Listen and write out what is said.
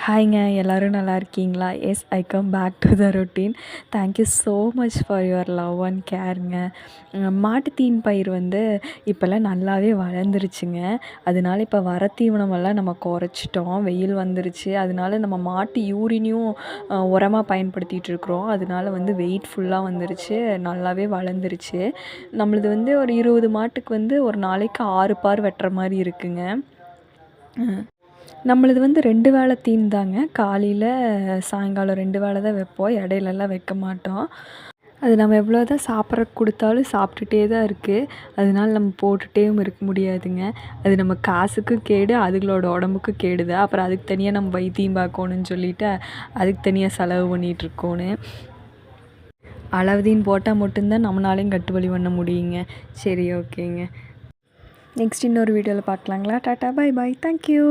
ஹாய்ங்க, எல்லோரும் நல்லா இருக்கீங்களா? Yes, I come back to the routine. Thank you so much for your love and கேருங்க. மாட்டுத்தீன் பயிர் வந்து இப்போல்லாம் நல்லாவே வளர்ந்துருச்சுங்க. அதனால இப்போ வர தீவனமெல்லாம் நம்ம குறைச்சிட்டோம். வெயில் வந்துருச்சு. அதனால நம்ம மாட்டு யூரினையும் உரமாக பயன்படுத்திகிட்ருக்குறோம். அதனால வந்து வெயிட் ஃபுல்லாக வந்துருச்சு, நல்லாவே வளர்ந்துருச்சு. நம்மளது வந்து ஒரு 20 மாட்டுக்கு வந்து ஒரு நாளைக்கு 6 பார் வெட்டுற மாதிரி இருக்குங்க. நம்மளது வந்து 2 வேளை தீன் தாங்க. காலையில் சாயங்காலம் 2 வேளை தான் வைப்போம். இடையிலலாம் வைக்க மாட்டோம். அது நம்ம எவ்வளோ தான் சாப்பிட்றக்கு கொடுத்தாலும் சாப்பிட்டுட்டே தான் இருக்குது. அதனால நம்ம போட்டுகிட்டேவும் இருக்க முடியாதுங்க. அது நம்ம காசுக்கும் கேடு, அதுகளோட உடம்புக்கும் கேடு தான். அப்புறம் அதுக்கு தனியாக நம்ம வைத்தியம் பார்க்கணுன்னு சொல்லிவிட்டு அதுக்கு தனியாக செலவு பண்ணிகிட்ருக்கோணும். அளவுதீன் போட்டால் மட்டும்தான் நம்மளாலையும் கட்டுப்படி பண்ண முடியுங்க. சரி, ஓகேங்க. நெக்ஸ்ட் இன்னொரு வீடியோவில் பார்க்கலாங்களா? Tata, bye bye, thank you.